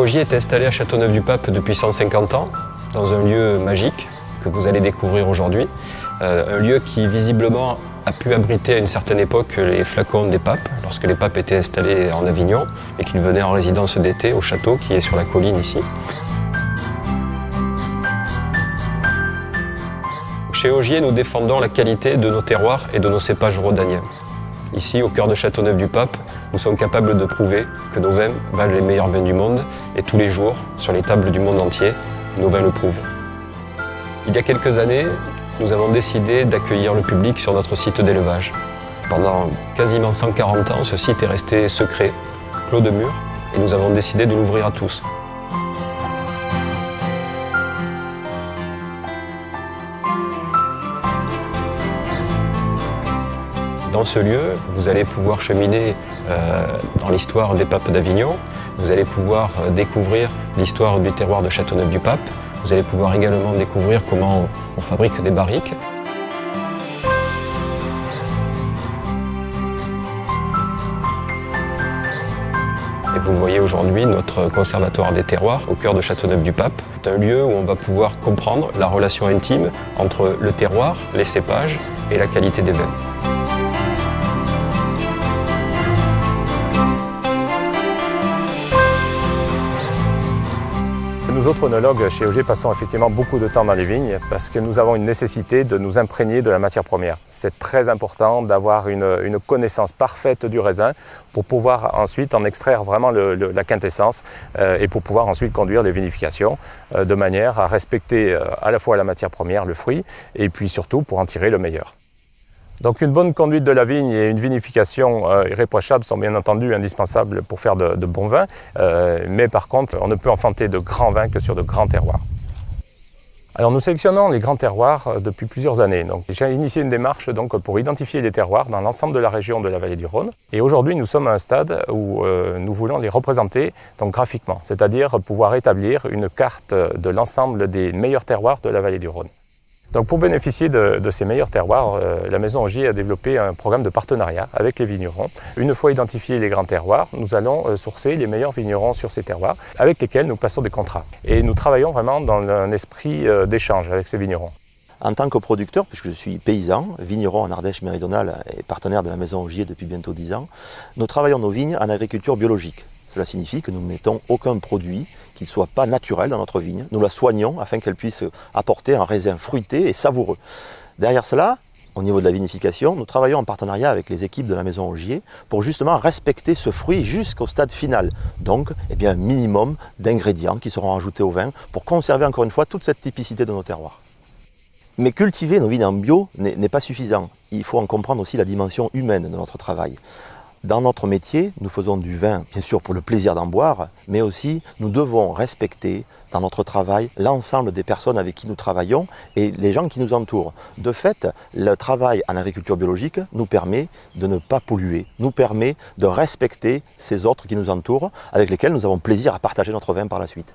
Ogier est installé à Châteauneuf-du-Pape depuis 150 ans, dans un lieu magique que vous allez découvrir aujourd'hui. Un lieu qui visiblement a pu abriter à une certaine époque les flacons des papes, lorsque les papes étaient installés en Avignon et qu'ils venaient en résidence d'été au château qui est sur la colline ici. Chez Ogier, nous défendons la qualité de nos terroirs et de nos cépages rhodaniens. Ici, au cœur de Châteauneuf-du-Pape, nous sommes capables de prouver que nos vins valent les meilleurs vins du monde et tous les jours, sur les tables du monde entier, nos vins le prouvent. Il y a quelques années, nous avons décidé d'accueillir le public sur notre site d'élevage. Pendant quasiment 140 ans, ce site est resté secret, clos de murs, et nous avons décidé de l'ouvrir à tous. Dans ce lieu, vous allez pouvoir cheminer dans l'histoire des papes d'Avignon, vous allez pouvoir découvrir l'histoire du terroir de Châteauneuf-du-Pape, vous allez pouvoir également découvrir comment on fabrique des barriques. Et vous voyez aujourd'hui notre conservatoire des terroirs au cœur de Châteauneuf-du-Pape. C'est un lieu où on va pouvoir comprendre la relation intime entre le terroir, les cépages et la qualité des vins. Nous autres œnologues chez Ogier passons effectivement beaucoup de temps dans les vignes parce que nous avons une nécessité de nous imprégner de la matière première. C'est très important d'avoir une connaissance parfaite du raisin pour pouvoir ensuite en extraire vraiment la quintessence et pour pouvoir ensuite conduire les vinifications de manière à respecter à la fois la matière première, le fruit, et puis surtout pour en tirer le meilleur. Donc une bonne conduite de la vigne et une vinification irréprochable sont bien entendu indispensables pour faire de bons vins, mais par contre on ne peut enfanter de grands vins que sur de grands terroirs. Alors nous sélectionnons les grands terroirs depuis plusieurs années. Donc j'ai initié une démarche donc, pour identifier les terroirs dans l'ensemble de la région de la vallée du Rhône. Et aujourd'hui nous sommes à un stade où nous voulons les représenter donc, graphiquement, c'est-à-dire pouvoir établir une carte de l'ensemble des meilleurs terroirs de la vallée du Rhône. Donc pour bénéficier de ces meilleurs terroirs, la Maison Ogier a développé un programme de partenariat avec les vignerons. Une fois identifiés les grands terroirs, nous allons sourcer les meilleurs vignerons sur ces terroirs avec lesquels nous passons des contrats. Et nous travaillons vraiment dans un esprit d'échange avec ces vignerons. En tant que producteur, puisque je suis paysan, vigneron en Ardèche méridionale et partenaire de la Maison Ogier depuis bientôt 10 ans, nous travaillons nos vignes en agriculture biologique. Cela signifie que nous ne mettons aucun produit qui ne soit pas naturel dans notre vigne. Nous la soignons afin qu'elle puisse apporter un raisin fruité et savoureux. Derrière cela, au niveau de la vinification, nous travaillons en partenariat avec les équipes de la Maison Ogier pour justement respecter ce fruit jusqu'au stade final. Donc, un minimum d'ingrédients qui seront ajoutés au vin pour conserver encore une fois toute cette typicité de nos terroirs. Mais cultiver nos vignes en bio n'est pas suffisant. Il faut en comprendre aussi la dimension humaine de notre travail. Dans notre métier, nous faisons du vin, bien sûr pour le plaisir d'en boire, mais aussi nous devons respecter dans notre travail l'ensemble des personnes avec qui nous travaillons et les gens qui nous entourent. De fait, le travail en agriculture biologique nous permet de ne pas polluer, nous permet de respecter ces autres qui nous entourent, avec lesquels nous avons plaisir à partager notre vin par la suite.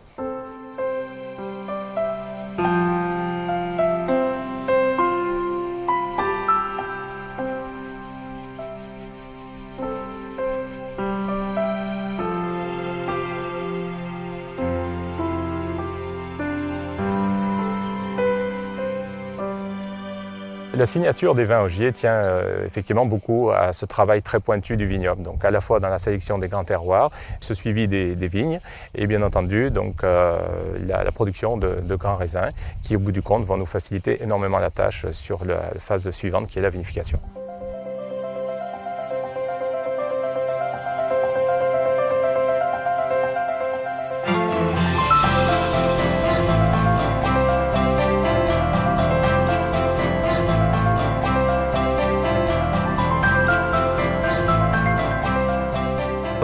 La signature des vins Ogier tient effectivement beaucoup à ce travail très pointu du vignoble, donc à la fois dans la sélection des grands terroirs, ce suivi des vignes et bien entendu donc, la production de grands raisins qui au bout du compte vont nous faciliter énormément la tâche sur la phase suivante qui est la vinification.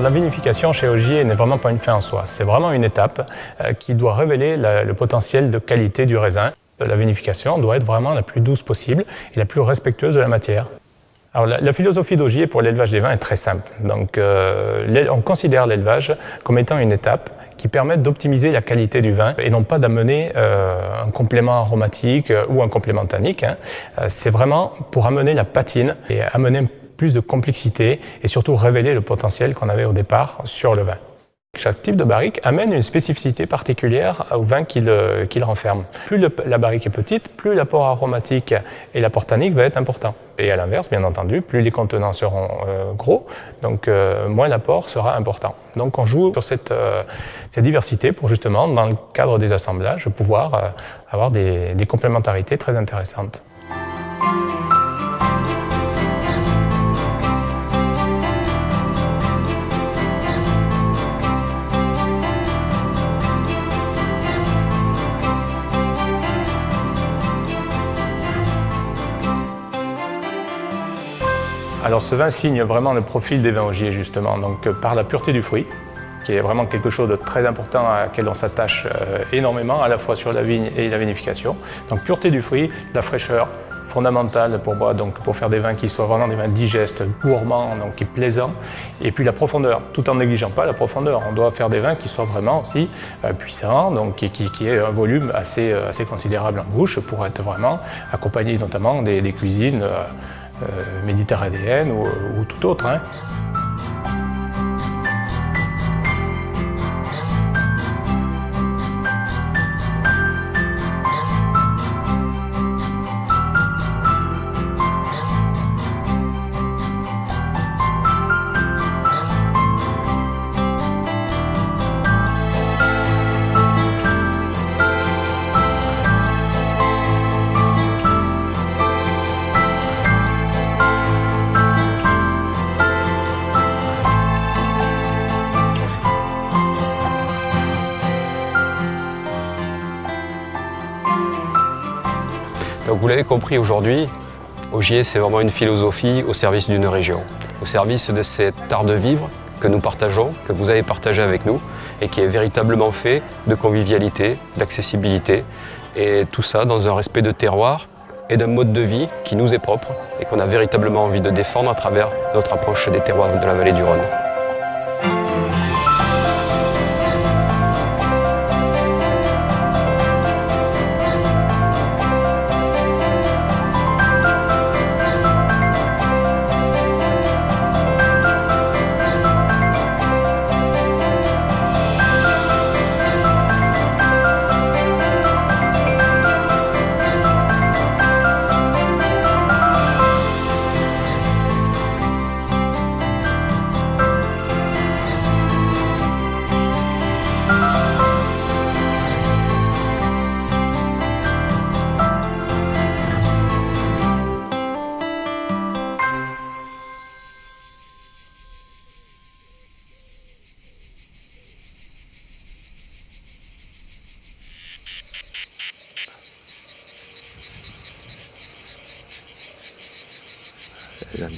La vinification chez Ogier n'est vraiment pas une fin en soi, c'est vraiment une étape qui doit révéler le potentiel de qualité du raisin. La vinification doit être vraiment la plus douce possible et la plus respectueuse de la matière. Alors, la philosophie d'Ogier pour l'élevage des vins est très simple. Donc, on considère l'élevage comme étant une étape qui permet d'optimiser la qualité du vin et non pas d'amener un complément aromatique ou un complément tannique. C'est vraiment pour amener la patine et amener plus de complexité et surtout révéler le potentiel qu'on avait au départ sur le vin. Chaque type de barrique amène une spécificité particulière au vin qu'il renferme. Plus la barrique est petite, plus l'apport aromatique et l'apport tannique va être important. Et à l'inverse, bien entendu, plus les contenants seront gros, donc moins l'apport sera important. Donc on joue sur cette diversité pour justement, dans le cadre des assemblages, pouvoir avoir des complémentarités très intéressantes. Alors ce vin signe vraiment le profil des vins Ogier justement, donc par la pureté du fruit, qui est vraiment quelque chose de très important à laquelle on s'attache énormément, à la fois sur la vigne et la vinification. Donc pureté du fruit, la fraîcheur fondamentale pour moi, donc pour faire des vins qui soient vraiment des vins digestes, gourmands, donc qui plaisants, et puis la profondeur, tout en négligeant pas la profondeur. On doit faire des vins qui soient vraiment aussi puissants, donc qui aient un volume assez considérable en bouche pour être vraiment accompagnés notamment des cuisines méditerranéenne ou tout autre. Hein. Donc vous l'avez compris aujourd'hui, Ogier c'est vraiment une philosophie au service d'une région, au service de cet art de vivre que nous partageons, que vous avez partagé avec nous et qui est véritablement fait de convivialité, d'accessibilité et tout ça dans un respect de terroir et d'un mode de vie qui nous est propre et qu'on a véritablement envie de défendre à travers notre approche des terroirs de la vallée du Rhône. La